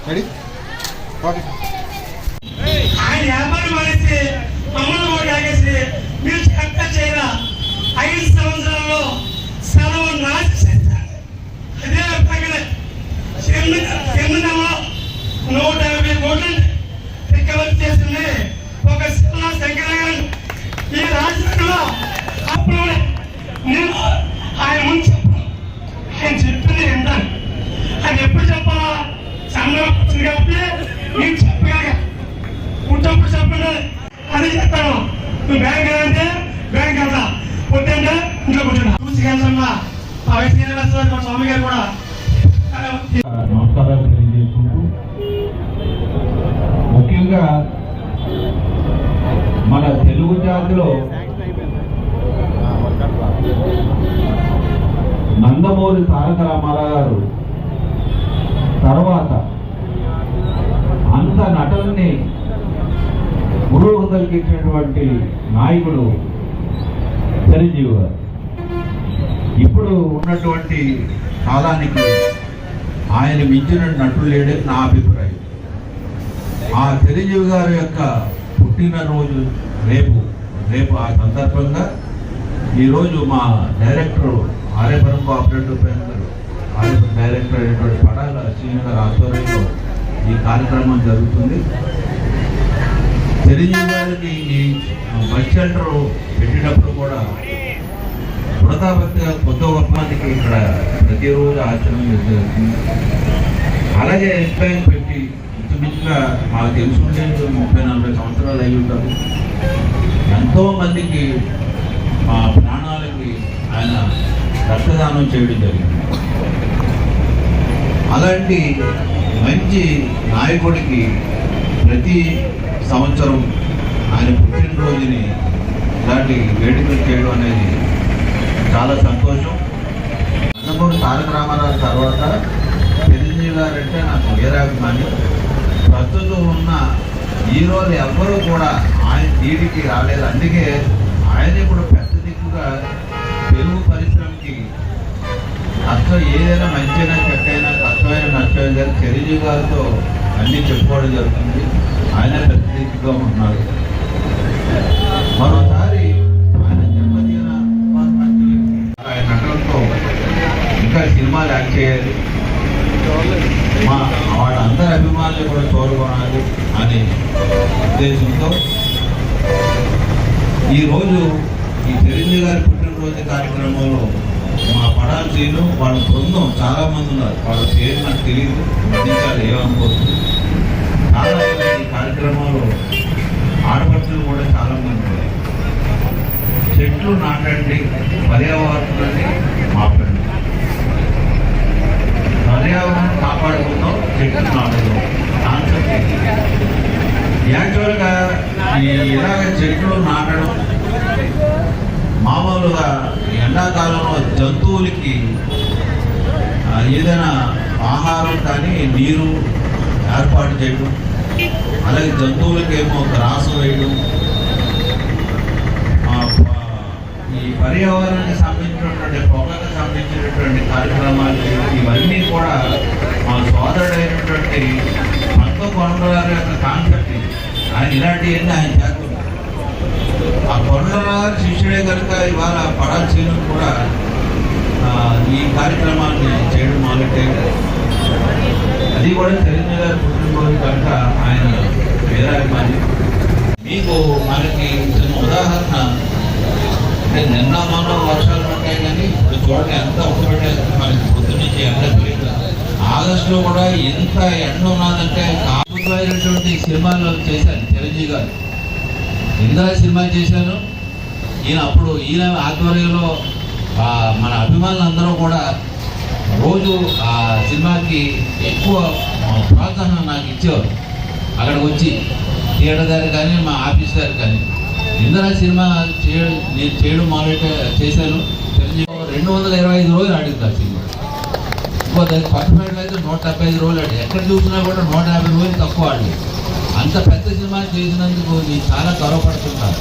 Ready okay. ఆయన వ్యాపారం మానేసి మమ్మల్ని కూడా తాగేసి మీరు చక్క చేయరా 5 సంవత్సరాల్లో సెలవు నాశనం చేస్తారు. అదే పక్కన చెమ్మినమో 150 కోట్లు రికవర్ చేసింది ఒక సినిమా శంకరగారు ఈ రాష్ట్రంలో. అప్పుడు నేను ఆయన ముందు చెప్పను, ఆయన చెప్పింది వింటాను. అది ఎప్పుడు చెప్పాలా సందర్భం వచ్చింది కాబట్టి నేను చెప్పగలిగా పుట్టప్పుడు చెప్పండి అది చెప్తాను. నువ్వు బ్యాంక్ అంటే బ్యాంక్ వెళ్తా, పొద్దుంటే ఇంట్లో కూర్చున్నా చూసికెళ్తున్నా. ఆ వయసు స్వామి గారు కూడా నమస్కారాలు తెలియజేసుకుంటూ, ముఖ్యంగా మన తెలుగు జాతిలో నందమూరి తారక రామారావు గారు తర్వాత అంత నటనని పురోగతికిచ్చినటువంటి నాయకుడు చిరంజీవి గారు. ఇప్పుడు ఉన్నటువంటి కాలానికి ఆయన మించిన నటులు లేడని నా అభిప్రాయం. ఆ చిరంజీవి గారి యొక్క పుట్టినరోజు రేపు ఆ సందర్భంగా ఈరోజు మా director Aryapuram cooperative bank director అయినటువంటి పడాల శ్రీను గారి ఆధ్వర్యంలో ఈ కార్యక్రమం జరుగుతుంది. చిరంజీవి గారికి ఈ బస్ షెల్టర్ పెట్టినప్పుడు కూడా వృధాభక్తిగా కొత్త మందికి ఇక్కడ ప్రతిరోజు ఆచరణ జరుగుతుంది. అలాగే ఎస్ బ్యాంక్ పెట్టి ఇంచుమించుగా మాకు తెలుసుకుంటే 30-40 సంవత్సరాలు అయి ఉంటారు. ఎంతో మందికి మా ప్రాణాలకి ఆయన రక్తదానం చేయడం జరిగింది. అలాంటి మంచి నాయకుడికి ప్రతి సంవత్సరం ఆయన పుట్టినరోజుని ఇలాంటి వేడుకలు చేయడం అనేది చాలా సంతోషం. నందమూరి తారక రామారావు తర్వాత చిరంజీవి గారు అంటే నాకు వీరాభిమాని. ప్రస్తుతం ఉన్న హీరోలు ఎవ్వరూ కూడా ఆయన తీడికి రాలేదు. అందుకే ఆయన ఇప్పుడు పెద్ద దిక్కుగా తెలుగు పరిశ్రమకి అర్థం ఏదైనా మంచైనా చెడ్డైనా కష్టమైన నష్టమైన కానీ చిరంజీవి గారితో అన్నీ చెప్పుకోవడం జరుగుతుంది. ఆయన పెద్ద దిక్కుగా ఉన్నారు. మరోసారి ఆయన జన్మదిన ఆయన నటనతో ఇంకా సినిమాలు యాక్ట్ చేయాలి, వాళ్ళందరి అభిమానులు కూడా చూరగొనాలి అనే ఉద్దేశంతో ఈరోజు ఈ చిరంజీవి గారి పుట్టినరోజు కార్యక్రమంలో మా పడాల శ్రీను వాళ్ళ బృందం చాలా మంది ఉన్నారు. వాళ్ళ పేరు నాకు తెలియదు, మరణించాలి ఏమనుకోవచ్చు. చాలా ఈ కార్యక్రమంలో ఆడపడుచులు కూడా చాలా మంది ఉన్నారు. చెట్లు నాటండి, పర్యావరణాన్ని మాపండి, పర్యావరణం కాపాడుకుందాం, చెట్లు నాటుదాం కాన్సెప్ట్. యాక్చువల్గా ఇలాగ చెట్లు నాటడం మామూలుగా ఎండాకాలంలో జంతువులకి ఏదైనా ఆహారం కానీ నీరు ఏర్పాటు చేయడం, అలాగే జంతువులకేమో గ్రాసం వేయడం, ఈ పర్యావరణానికి సంబంధించినటువంటి పొగకు సంబంధించినటువంటి కార్యక్రమాలు ఇవన్నీ కూడా మా సోదరుడైనటువంటి పంత కొండగారి యొక్క కాన్సెప్ట్. ఆయన ఇలాంటివన్నీ ఆయన చేస్తున్నారు. ఆ కొండగారి శిష్యుడే కనుక ఇవాళ పడాల శ్రీను కూడా ఈ కార్యక్రమాన్ని చేయడం మొదలెట్టారు. అది కూడా చిరంజీవి గారి పుట్టినరోజు కనుక ఆయన వీరాభిమాని. మీకు మనకి చిన్న ఉదాహరణ అంటే నిన్న మొన్న వర్షాలు పట్టాయి కానీ ఇప్పుడు చూడండి ఎంత ఉడకబెట్టారు. మనకి పొద్దు నుంచి ఎండ పెరిగింది. ఆగస్టులో కూడా ఎంత ఎండ ఉన్నదంటే అద్భుతమైనటువంటి సినిమాలు చేశాను చిరంజీవి గారు. ఇందిరా సినిమా చేశాను. ఈయన ఆధ్వర్యంలో మన అభిమానులందరూ కూడా రోజు ఆ సినిమాకి ఎక్కువ ప్రోత్సాహం నాకు ఇచ్చేవారు. అక్కడికి వచ్చి థియేటర్ దగ్గర కానీ మా ఆఫీస్ దగ్గర కానీ ఇందిరా సినిమా నేను చేయడం చేశాను. చిరంజీవి 225 రోజులు ఆడింది ఆ సినిమా. దానికి పట్టుబడి అయితే 175 రోజులు ఆడి. ఎక్కడ చూసినా కూడా 150 రోజులు తక్కువ ఆడి. అంత పెద్ద సినిమా చేసినందుకు నేను చాలా గౌరవపడుతున్నాను.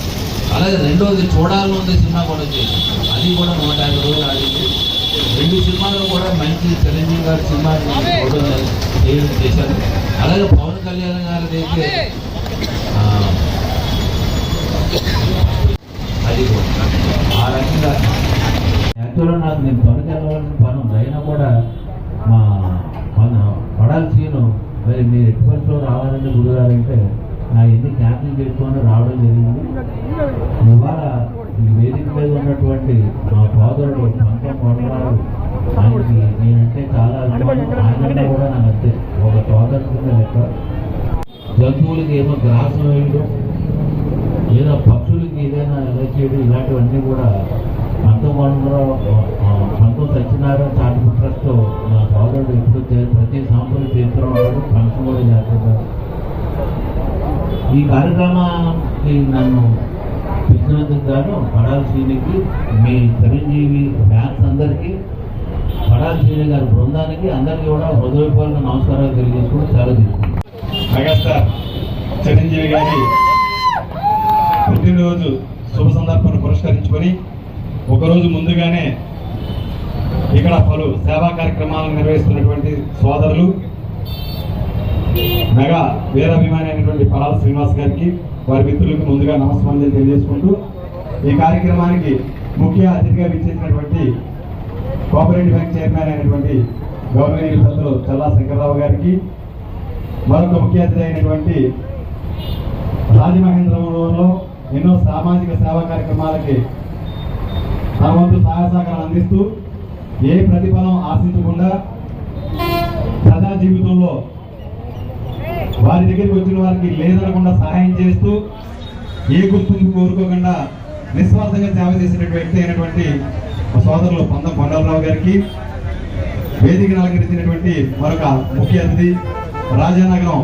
అలాగే రెండోది చూడాలని ఉంది సినిమా కూడా చేసి అది కూడా 150 రోజులు ఆడింది. 2 సినిమాలు కూడా మంచి చిరంజీవి గారి సినిమా చేశారు. అలాగే పవన్ కళ్యాణ్ గారిది అయితే అది కూడా ఆ రకంగా యాక్చువల్గా నాకు నేను త్వరగా వెళ్ళాలని పని ఉంది. అయినా కూడా మా పడాలి సీను మరి మీరు ఎట్టి పరిస్థితుల్లో రావాలని గురుగారంటే నా ఎన్ని క్యాన్సిల్ చేసుకొని రావడం జరిగింది. ఇవాళ ఈ వేదిక మీద ఉన్నటువంటి మా సోదరుడు పంతం కొండరాడు, ఆయనకి నేనంటే చాలా ఆయన కూడా నాకు అంతే ఒక సోదరు కింద లెక్క. జంతువులకి ఏమో గ్రాసం వేయడం, ఏదో పక్షులకి ఏదైనా ఎలా చేయడం, ఇలాంటివన్నీ కూడా పంతం కొండరావు పంతం సత్యనారాయణ చారిటబుల్ ట్రస్ట్ నా సోదరుడు ఎప్పుడు ప్రతి సంవత్సరం చేస్తూ ఉన్నాడు, ఫంక్షన్ కూడా చేస్తున్నారు. ఈ కార్యక్రమానికి నన్ను పిలిచినందుకు గాను పడాలి శ్రీనికి, మీ చిరంజీవి ఫ్యాన్స్ అందరికీ, పడాలి శ్రీని గారి బృందానికి అందరికీ కూడా హృదయపూర్వక నమస్కారాలు తెలియజేసుకుంటూ సెలవు తీసుకుంటాను. మెగాస్టార్ చిరంజీవి గారి పుట్టినరోజు శుభ సందర్భాన్ని పురస్కరించుకొని ఒకరోజు ముందుగానే ఇక్కడ పలు సేవా కార్యక్రమాలను నిర్వహిస్తున్నటువంటి సోదరులు మెగా వీరాభిమాని అయినటువంటి పడాల శ్రీనివాస్ గారికి, వారి మిత్రులకు ముందుగా నమస్కారం తెలియజేసుకుంటూ ఈ కార్యక్రమానికి ముఖ్య అతిథిగా విచ్చేసినటువంటి కోఆపరేటివ్ బ్యాంక్ చైర్మన్ అయినటువంటి గవర్నర్ పెద్దలు చల్లా శంకర్రావు గారికి, మరొక ముఖ్య అతిథి అయినటువంటి రాజమహేంద్రవరంలో ఎన్నో సామాజిక సేవా కార్యక్రమాలకి తన వంతు సహాయ సహకారం అందిస్తూ ఏ ప్రతిఫలం ఆశించకుండా ప్రజా జీవితంలో వారి దగ్గరికి వచ్చిన వారికి లేదనకుండా సహాయం చేస్తూ ఏ గుర్తింపు కోరుకోకుండా నిస్వార్థంగా సేవ చేసినటువంటి వ్యక్తి అయినటువంటి సోదరులు పంతం కొండలరావు గారికి, వేదికను అలంకరించినటువంటి మరొక ముఖ్య అతిథి రాజానగరం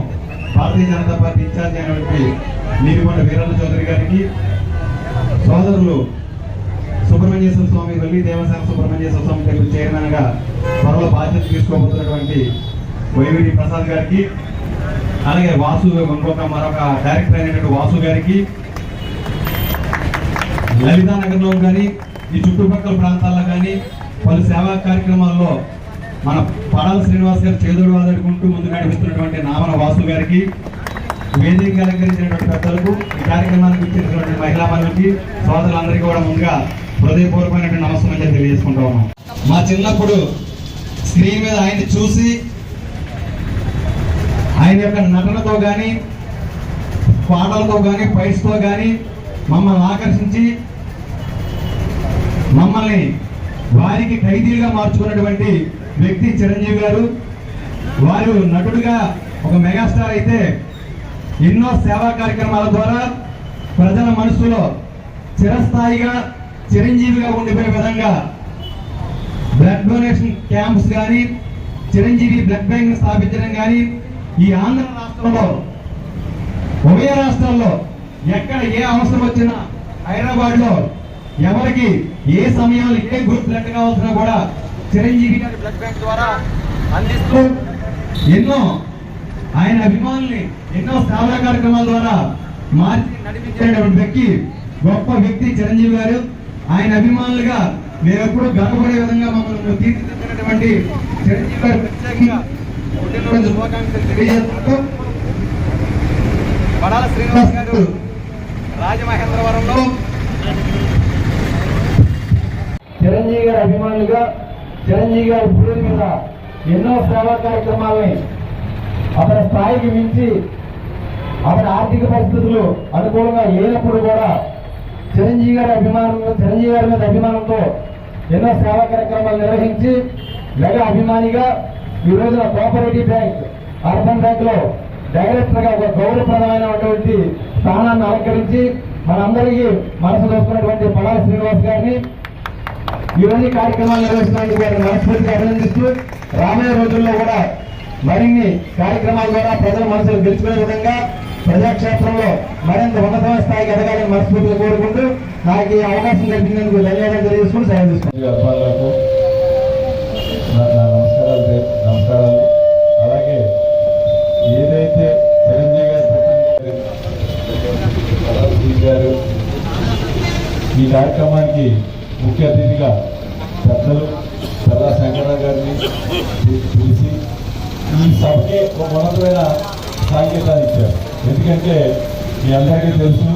భారతీయ జనతా పార్టీ ఇన్ఛార్జి అయినటువంటి నీలికొండ వీరన్న చౌదరి గారికి, సోదరులు సుబ్రహ్మణ్యేశ్వర స్వామి వల్లి దేవసేన సుబ్రహ్మణ్యేశ్వర స్వామి టెంపుల్ చైర్మన్ గా త్వరలో బాధ్యత తీసుకోబోతున్నటువంటి వైవిడి ప్రసాద్ గారికి, అలాగే వాసు ఇంకొక మరొక డైరెక్టర్ అయినటువంటి వాసు గారికి, లలితానగర్లో కానీ ఈ చుట్టుపక్కల ప్రాంతాల్లో కానీ పలు సేవా కార్యక్రమాల్లో మన పడాల శ్రీనివాస్ గారు చేదోడు వాదడుకుంటూ ముందు నడిపిస్తున్నటువంటి నామన వాసు గారికి, వేదిక అలంకరించినటువంటి పెద్దలకు, ఈ కార్యక్రమానికి ఇచ్చినటువంటి మహిళా మనులకి, సోదరులందరికీ కూడా ముందుగా హృదయపూర్వకమైనటువంటి నమస్కారం తెలియజేసుకుంటా ఉన్నాం. మా చిన్నప్పుడు స్క్రీన్ మీద ఆయన్ని చూసి ఆయన యొక్క నటనతో కానీ పాటలతో కానీ ఫైట్స్తో కానీ మమ్మల్ని ఆకర్షించి మమ్మల్ని వారికి ఖైదీలుగా మార్చుకున్నటువంటి వ్యక్తి చిరంజీవి గారు. వారు నటుడిగా ఒక మెగాస్టార్ అయితే ఎన్నో సేవా కార్యక్రమాల ద్వారా ప్రజల మనసులో చిరస్థాయిగా చిరంజీవిగా ఉండిపోయే విధంగా బ్లడ్ డొనేషన్ క్యాంప్స్ కానీ, చిరంజీవి బ్లడ్ బ్యాంక్ స్థాపించడం కానీ, ఈ ఆంధ్ర రాష్ట్రంలో ఉభయ రాష్ట్రాల్లో ఎక్కడ ఏ అవసరం వచ్చినా హైదరాబాద్ లో ఎవరికి ఏ సమయంలో ఏ గ్రూప్ బ్లడ్ కావాల్సినా కూడా చిరంజీవి గారి బ్లడ్ బ్యాంక్ ద్వారా అందిస్తూ ఎన్నో ఆయన అభిమానుల్ని ఎన్నో సేవా కార్యక్రమాల ద్వారా మార్చి నడిపించేటువంటి వ్యక్తి, గొప్ప వ్యక్తి చిరంజీవి గారు. ఆయన అభిమానులుగా మేము ఎప్పుడు గర్వపడే విధంగా మమ్మల్ని తీర్చిదిద్దినటువంటి చిరంజీవి గారు ప్రత్యేకంగా శుభాకాంక్షలు తెలియజేస్తూ పడాల శ్రీనివాస్ గారు రాజమహేంద్రవరంలో చిరంజీవి గారి అభిమానులుగా చిరంజీవి గారి పేరు మీద ఎన్నో సేవా కార్యక్రమాలని అతని స్థాయికి మించి అతని ఆర్థిక పరిస్థితులు అనుకూలంగా లేనప్పుడు కూడా చిరంజీవి గారి మీద అభిమానంతో ఎన్నో సేవా కార్యక్రమాలు నిర్వహించి మెగా అభిమానిగా ఈ రోజున కోఆపరేటివ్ బ్యాంక్ అర్బన్ బ్యాంక్ లో డైరెక్టర్ గా ఒక గౌరవప్రదమైనటువంటి స్థానాన్ని అలంకరించి మనందరికీ మనసు దోచుకున్నటువంటి పడాల శ్రీనివాస్ గారిని ఈ రోజు కార్యక్రమాలు నిర్వహిస్తున్నందుకు వారిని మనస్ఫూర్తిగా అభినందిస్తూ రాబోయే రోజుల్లో కూడా మరిన్ని కార్యక్రమాల ద్వారా ప్రజల మనసులు గెలుచుకునే విధంగా ప్రజాక్షేత్రంలో మరింత ఉన్నతమైన స్థాయికి ఎదగాలని మనస్ఫూర్తిగా కోరుకుంటూ నాకు ఈ అవకాశం కల్పించినందుకు ధన్యవాదాలు తెలియజేసుకుని సెలవు తీసుకుంటాను. నమస్కారాలు. అలాగే ఏదైతే చిరంజీవి గారు ఈ కార్యక్రమానికి ముఖ్య అతిథిగా పెద్దలు చల్లా శంకరరావు గారిని పిలిచి ఈ సభకి ఒక ఉన్నతమైన సాంకేతాన్ని ఇచ్చారు. ఎందుకంటే మీ అందరికీ తెలుసు,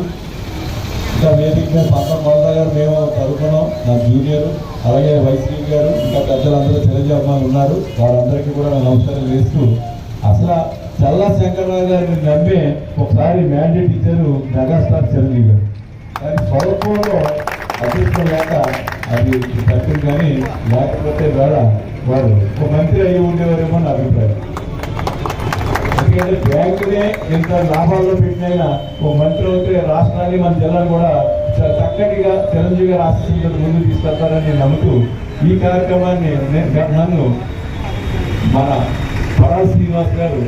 ఇంకా వేదిక మీద పంతం మొదల గారు మేము చదువుకున్నాం, నా జూనియర్, అలాగే వైసీ గారు, ఇంకా పెద్దలందరూ చిరంజీవి అమ్మాయిలు ఉన్నారు. వారందరికీ కూడా నమస్కారం చేస్తూ, అసలు చల్లా శంకరరావు గారిని నమ్మే ఒకసారి మ్యాండేట్ ఇచ్చారు మెగాస్టార్ చిరంజీవి గారు. కానీ స్వరూపంలో అదృష్టం లేక అది తప్పింది, కానీ లేకపోతే వేళ వారు ఒక మంత్రి అయ్యి ఉండేవారేమో నా అభిప్రాయం. ఎందుకంటే బ్యాంకునే ఇంత లాభాల్లో పెట్టినైనా ఓ మంత్రి అయితే రాష్ట్రాన్ని, మన జిల్లాను కూడా చక్కటిగా చిరంజీవి గారు ఆశించిన ముందుకు తీసుకెళ్తారని నమ్ముతూ ఈ కార్యక్రమాన్ని నన్ను మన పరాల్ శ్రీనివాస్ గారు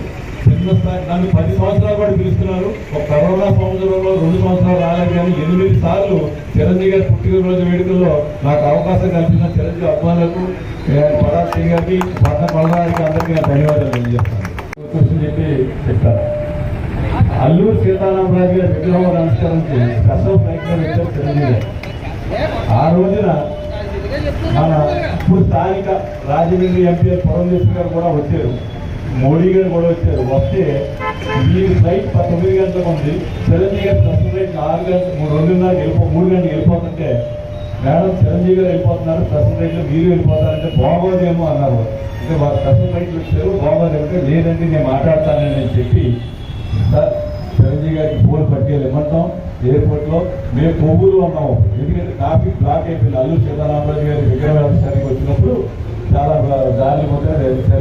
చిన్న స్థాయి నన్ను 10 సంవత్సరాలు కూడా పిలుస్తున్నారు. ఒక కరోనా సంవత్సరంలో 2 సంవత్సరాలు రాలేదు, కానీ 8 సార్లు చిరంజీవి గారి పుట్టినరోజు వేడుకల్లో నాకు అవకాశం కల్పించిన చిరంజీవి అభిమానులకు, పరాల్ శ్రీ గారికి, పట్న పలవారికి అందరికీ నా ధన్యవాదాలు తెలియజేస్తాను. చెప్పి చెప్తారు. అల్లూరు సీతారామరాజు గారి విగ్రహం నమస్కరించి స్పెషల్ ప్రయత్నం ఇచ్చారు చిరంజీవి గారు. ఆ రోజున మన ఇప్పుడు స్థానిక రాజమండ్రి ఎంపీ పురంధేశ్వరి గారు కూడా వచ్చారు, మోడీ గారు కూడా వచ్చారు. వస్తే ఈ ఫ్లైట్ 9 గంటలకు ఉంది, చిరంజీవి గారు ప్రస్తుతం ఫ్లైట్ 4 గంటలు 2:30 3 గంటలకు వెళ్ళిపోతుంటే, మేడం చిరంజీవి గారు వెళ్ళిపోతున్నారు, ప్రస్తుతం ఫ్లైట్లో మీరు వెళ్ళిపోతారంటే బాగోదేమో అన్నారు. అంటే వారు ప్రస్తుతం ఫ్లైట్లు వచ్చారు, బాగోదంటే లేదండి నేను మాట్లాడతానని చెప్పి, సార్ చిరంజీవి గారికి ఫోన్ పట్టుకెళ్ళి ఇమ్మంటాం ఎయిర్పోర్ట్లో. మేము కొవ్వూరు ఉన్నాము, ఎందుకంటే ట్రాఫిక్ బ్లాక్ అయిపోయింది. అల్లూరు సీతారామరాజు గారి విగ్రహ వ్యవస్థానికి వచ్చినప్పుడు చాలా దారులు పోతే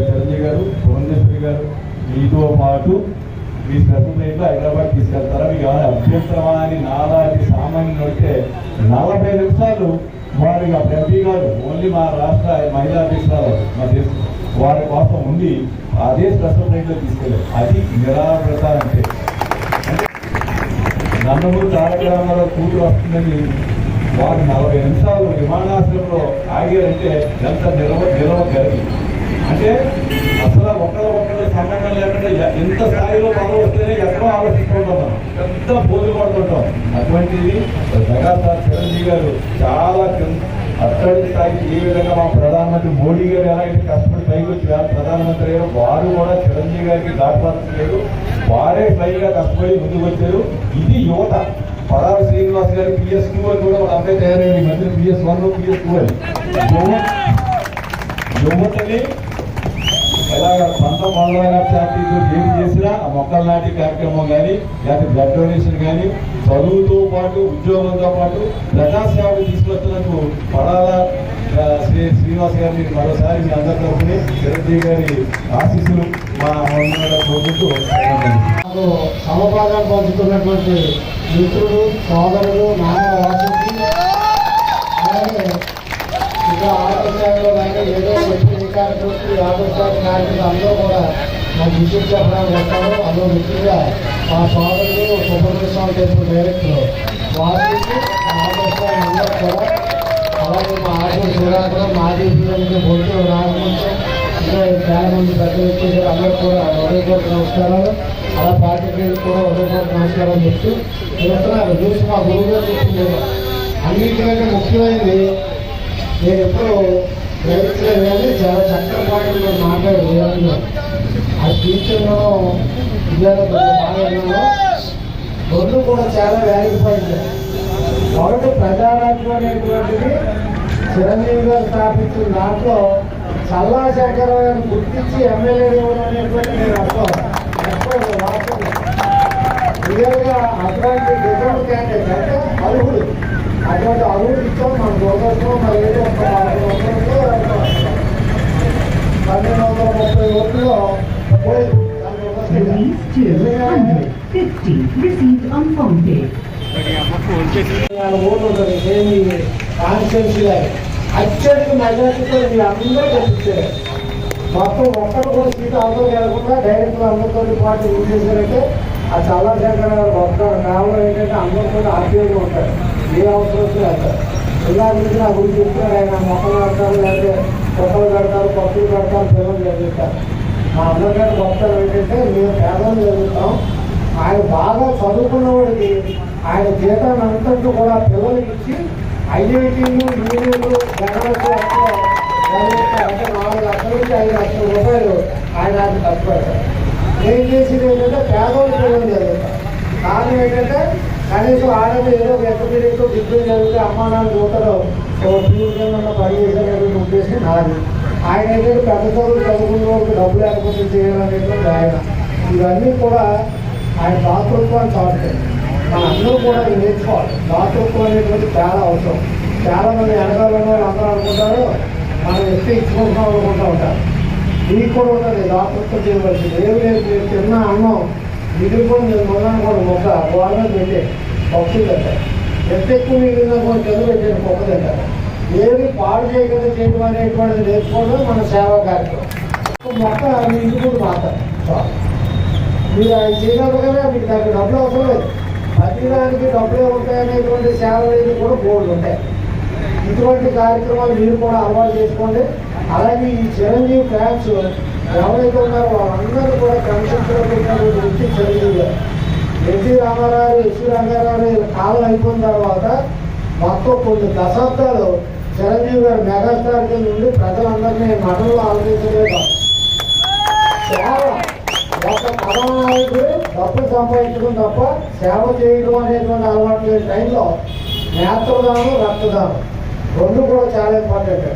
చిరంజీవి గారు, పురంధేశ్వరి గారు మీతో పాటు మీ స్పెషల్ ఫ్లైట్లో హైదరాబాద్ తీసుకెళ్తారా, మీకు ఏమైనా అభ్యంతరమా అని నాలాంటి సామాన్యులు వస్తే 40 నిమిషాలు వారికి ఆ ఎంపీ గారు ఓన్లీ మా రాష్ట్ర మహిళా అధ్యక్షురాలు మా దేశం వారి కోసం ఉండి అదే స్పెషల్ ఫ్లైట్లో తీసుకెళ్ళారు. అది నిరాకృత అంటే నందమూరి తారక రామారావు కూతురు వస్తుందని వారు 40 నిమిషాలు విమానాశ్రయంలో ఆగారంటే ఎంత నిలవ గరిగి అంటే అసలు ఒకళ్ళ సంబంధం లేకుండా ఎంత స్థాయిలో పదవి వస్తేనే ఎక్కడో ఆలోచిస్తుంటాం, పెద్ద పోజు పడుతుంటాం. అటువంటిది మెగాస్టార్ చిరంజీవి గారు చాలా అక్కడి స్థాయికి ఏ విధంగా మా ప్రధానమంత్రి మోడీ గారు ఎలాగైతే కష్టపడి పైకి వచ్చి ప్రధానమంత్రి గారు వారు కూడా చిరంజీవి గారికి దాటిపడలేదు, వారే పైగా కష్టపడి ముందుకు వచ్చారు. ఇది యువత. పరాల శ్రీనివాస్ గారి PS2 అని కూడా ఒక అబ్బాయి తయారైంది, ఈ మధ్య PS1 PS2 అని యువతని ఎలాగ పంత మొదలైన ఫ్యాక్టరీతో ఏం చేసినా ఆ మొక్కల నాటి కార్యక్రమం కానీ, లేకపోతే బ్లడ్ డొనేషన్ కానీ, చదువుతో పాటు ఉద్యోగంతో పాటు ప్రజాసేవకు తీసుకొచ్చినందుకు పడాల శ్రీనివాస్ గారిని మరోసారి మీ అందరి తరఫుని చిరంజీవి గారి ఆశీస్సులు మా కోరుకుంటూ సమపాదాలు పంచుతున్నటువంటి మిత్రుడు, సోదరుడు, నాన్న వాసుకి, అలాగే ఇంకా ఆటోశాలలో కానీ ఏదో వ్యక్తి కార్యక్రమం ఆటోశాల కార్యక్రమం అందరూ కూడా మాకు విషయం చెప్పడానికి వస్తారు. అందులో ముఖ్యంగా మా సోదరుడు సుబ్రహ్మణ్య టెంపుల్ డైరెక్టర్ వాసుకి, ఆటోశాల అందరూ కూడా, అలాగే మా ఆటో సుధాకర్, మాజీ బొట్టు రాజవంశం, ఇంకా చాలా మంది పెద్దలు వచ్చేసారు. అందరూ కూడా హృదయపూర్వక నమస్కారాలు. అలా పార్టీకి కూడా హృదయపూర్వక నమస్కారాలు చెప్తూ చూస్తున్నారు. చూసి మా గురువు గారు చెప్పింది అన్నింటికంటే ముఖ్యమైనది, నేను ఎప్పుడు గ్రహించలేదు కానీ చాలా చక్కటి పాటలు మాట్లాడారు. ఆ స్పీచ్లో విద్యార్థులు మాట్లాడినాను. రెండు కూడా చాలా వ్యాధిపోయింది. ఒకటి ప్రజారాజ్యం అనేటువంటిది చిరంజీవి గారు స్థాపించిన దాంట్లో చల్లా శంకరరావు గారిని గుర్తించి ఎమ్మెల్యే ఇవ్వడం అనేటువంటి నేను అర్థం రియల్గా అటువంటి డిఫరెంట్ క్యాండిడేట్ అంటే అర్హుడు, అటువంటి అర్హుడు ఇచ్చాం మన గవర్నమెంట్. మరి ఏదో 1230 ఓట్లలో పోయింది. ఓట్లు ఉంటుంది ఏమి కాన్స్టిట్యున్సీ అత్యధిక మెజార్టీతో మీరు అందరూ కనిపించారు. మొత్తం ఒక్కరు కూడా సీటు అందరూ కలగకుండా డైరెక్ట్గా అందరితో పాటు ఏం చేశారంటే ఆ చల్లా శంకర్ గారు వస్తారు. కావాలి ఏంటంటే అందరూ కూడా ఆర్టీఐగా ఉంటారు, ఏ అవసరం వెళ్తారు. ఇలా గురించి నా గురించి చెప్తారు. ఆయన మొక్కలు కడతారు, లేకపోతే కొత్తలు కడతారు, పప్పులు కడతారు, పిల్లలు చదివిస్తారు. మా అందరికంటే గొప్పతనం ఏంటంటే మేము పేదలు చదువుతాం. ఆయన బాగా చదువుకున్న వాడికి ఆయన జీతాన్ని అంతటూ కూడా పిల్లలకి ఇచ్చి ఐఐటీలు, యూనియన్లు, జగన్లో అంటే 4 లక్షల నుంచి 5 లక్షల రూపాయలు ఆయన అది ఖర్చు పెడతారు. ఏం చేసింది ఏంటంటే పేదవాళ్ళు పిల్లలు చదువుతారు. కారణం ఏంటంటే కనీసం ఆడది ఏదో ఎక్కడితో డిగ్రీ చదివితే అమ్మానాలు చూతారు కింద పని చేసేటువంటి ఉద్దేశం నాది. ఆయన ఏంటంటే పెద్ద చదువులు చదువుకున్న వాళ్ళకి డబ్బులు లేకపోతే చేయాలనేటువంటి ఆయన. ఇవన్నీ కూడా ఆయన దాతృత్వాన్ని చాటుతాయి. మనందరూ కూడా ఇది నేర్చుకోవాలి. దాతృత్వం అనేటువంటి చాలా అవసరం. చాలా మంది వెనకాల వాళ్ళు అందరూ అనుకుంటారు మనం ఎత్తి ఇచ్చుకుంటున్నాం అనుకుంటూ ఉంటారు. మీకు కూడా ఉంటుంది దాతృత్వం చేయవలసింది. ఏమి లేదు, మీరు తిన్న అన్నం మిగిలిపోయి నేను మొదలను కూడా మొక్క గోడ పెట్టే పక్షులు తింటారు. ఎంత ఎక్కువ మిగిలిన కూడా చెల్లు పెట్టారు మొక్క తింటారు. ఏది పాడు చేయకుండా చేయడం అనేటువంటిది నేర్చుకోవడం మన సేవా కార్యక్రమం. మొక్క మీ ఇంటి కూడా మాట్లాడు మీరు ఆయన చేయగలగానే మీకు దానికి డబ్బులు అవసరం లేదు. ప్రతిదానికి డబ్బులే ఉంటాయనేటువంటి సేవలు కూడా బోర్డు ఉంటాయి. ఇటువంటి కార్యక్రమాలు మీరు కూడా అలవాటు చేసుకోండి. అలాగే ఈ చిరంజీవి ఫ్యాన్స్ ఎవరైతే ఉన్నారో వాళ్ళందరూ కూడా క్రమశిక్షణటువంటి వ్యక్తి చిరంజీవి గారు. ఎన్టీ రామారావు, ఎస్వి రంగారావు కాలం అయిపోయిన తర్వాత మొత్తం కొన్ని దశాబ్దాలు చిరంజీవి గారు మెగాస్టార్ కింద నుండి ప్రజలందరినీ నటనలో ఆలోచించలేదు. సేవ ఒక కథానాయకుడు డబ్బులు సంపాదించడం తప్ప సేవ చేయడం అనేటువంటి అలవాటు లేని టైంలో నేత్రదానం, రక్తదానం రెండు కూడా చాలా ఇంపార్టెంట్.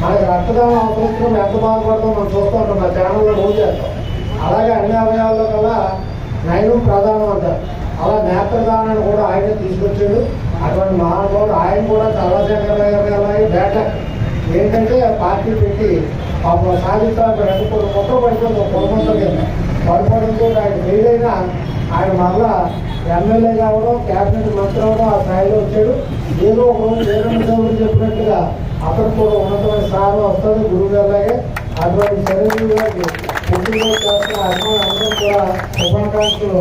మనకి రక్తదానం అవసరం ఎంత బాధపడతాం మనం చూస్తూ ఉంటాం. మా ఛానల్లో రోజు చేస్తాం. అలాగే అన్ని అవయవాల్లో కల్లా నైనం ప్రధానం అంటారు. అలా నేత్రదానాన్ని కూడా ఆయన తీసుకొచ్చాడు. అటువంటి మహానుభావుడు ఆయన కూడా చల్లశేఖర్ గారి అలాగే బ్యాటక్ ఏంటంటే పార్టీ పెట్టి పాపం సాధిస్తారు. రెండు కొన్ని మొత్తం పడిపోతుంది పొలమంతా కింద పడిపోవడంతో ఆయన ఫెయిల్ అయినా ఆయన మళ్ళా ఎమ్మెల్యే కావడం, క్యాబినెట్ మంత్రి అవడం ఆ స్థాయిలో వచ్చాడు. ఏదో ఒక రోజు వీరన్న చౌదరి చెప్పినట్టుగా అతను కూడా ఉన్నతమైన స్థానం వస్తుంది గురువు గారిలాగే. అటువంటి చిరంజీవి గారికి పుట్టినరోజు చేస్తున్న అందరం కూడా శుభాకాంక్షలు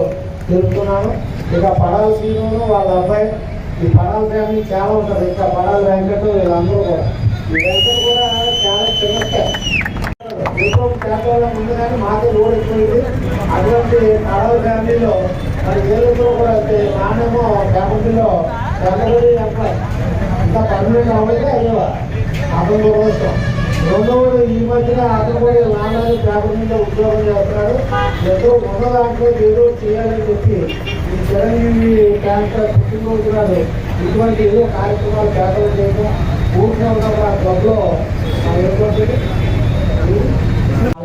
తెలుపుతున్నాను. ఇక పడాల సీను వాళ్ళ అబ్బాయి, ఈ పడాల ఫ్యామిలీ చాలా ఉంటుంది. ఇంకా పడాల వెంకట వీళ్ళందరూ కూడా ఈ వెంకట కూడా చాలా చిన్న పేపర్ల ముందుగానే మాకే రోడ్ ఎక్కువైంది. అటువంటి పడాల ఫ్యామిలీలో మరి ఏళ్ళతో కూడా నానేమో ఫ్యామిలీలో పెద్దబడి ఇంకా పర్మనెంట్ అవ్వలేదు అయ్యేవా అతను కోసం. రెండవడు ఈ మధ్యన అతను కూడా నాన్నని పేపర్ మీద ఉద్యోగం చేస్తున్నాడు. ఏదో ఉన్న దాంట్లో ఏదో చేయాలని చెప్పి ఈ చిరంజీవి క్యాన్సర్ పుట్టినరోజు నాడు ఇటువంటి ఏదో కార్యక్రమాలు పేపర్లు చేయడం పూర్తిగా ఉన్నప్పుడు ఆ క్లబ్లో ఏంటంటే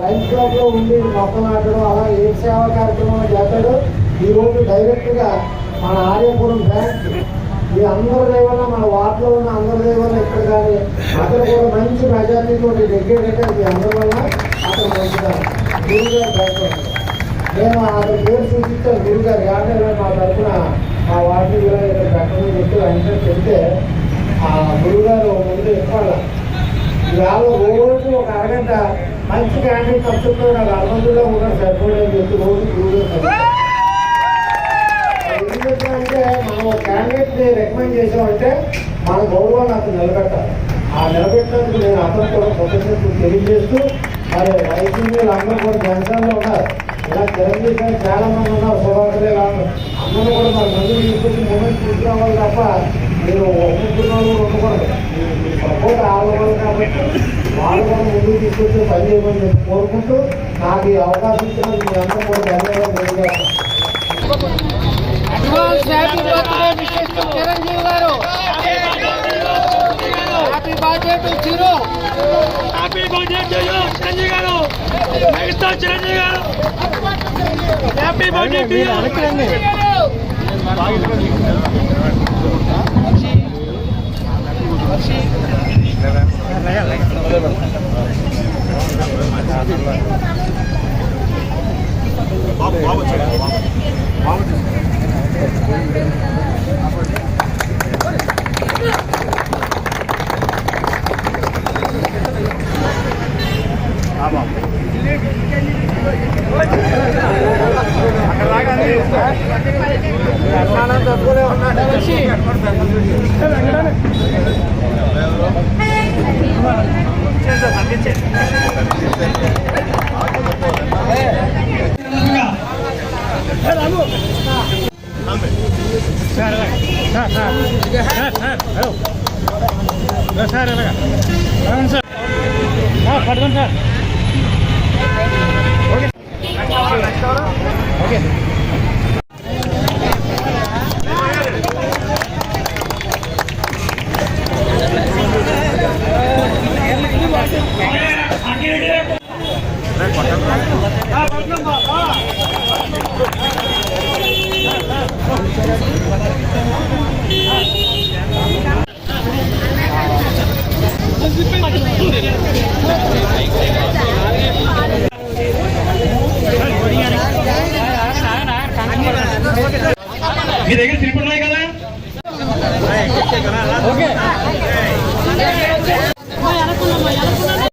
లైఫ్ క్లబ్లో ఉండి మొక్కలు నాటడం అలా ఏ సేవా కార్యక్రమాలు చేస్తాడు. ఈరోజు డైరెక్ట్గా మన ఆర్యపురం బ్యాంక్ ఈ అందరి దేవల్ల మన వార్డులో ఉన్న అందరి దేవల్ల ఇక్కడ కానీ అక్కడ కూడా మంచి మెజార్టీతో నెగ్గేటంటే అది అందరి వల్ల అతను మంచిదారు గురుగారు బ్యాంక్. నేను అతని పేరు సూచిస్తాను గురుగారు. కానీ మా తరఫున మా వార్డు ఇక్కడ పెట్టమని చెప్పి వెంటనే చెప్తే ఆ గురుగారు ముందు చెప్పాల ఇవాళ రోజు ఒక అరగంట మంచి క్యాండిడేట్ తప్పుతో నాకు అరవంతులో కూడా సరిపోవడం చెప్పి రోజు గురుగారు. ఎందుకంటే మనం ఒక క్యాండిడేట్ని రికమెండ్ చేసామంటే మన గౌరవాన్ని అతను నిలబెట్టాలి. ఆ నిలబెట్టినందుకు నేను అతను కూడా కృతజ్ఞతలు తెలియజేస్తూ మరి వైసీపీలు అందరూ కూడా జనసేనలో ఉన్నారు. ఇలా చిరంజీవి గారు చాలా మంది ఉన్నారు. సుధాకరే అందరూ కూడా మరి మందులు తీసుకొచ్చి మూమెంట్ తీసుకురావాలి తప్ప మీరు ఒప్పుకున్నారు ఒప్పుకోండి. సపోర్ట్ ఆడవాలి కాబట్టి వాళ్ళు కూడా ముందుకు తీసుకొచ్చి పని చేయమని చెప్పి కోరుకుంటూ నాకు ఈ అవకాశం ఇచ్చినందుకు మీ అందరూ కూడా ధన్యవాదాలు తెలియజేస్తాను. Advance happy birthday wishes to Chiranjeevi garu. Happy birthday to Chiru. Happy birthday to you Chiranjeevi garu. Megastar Chiranjeevi garu. Happy birthday to you. Sir ఆ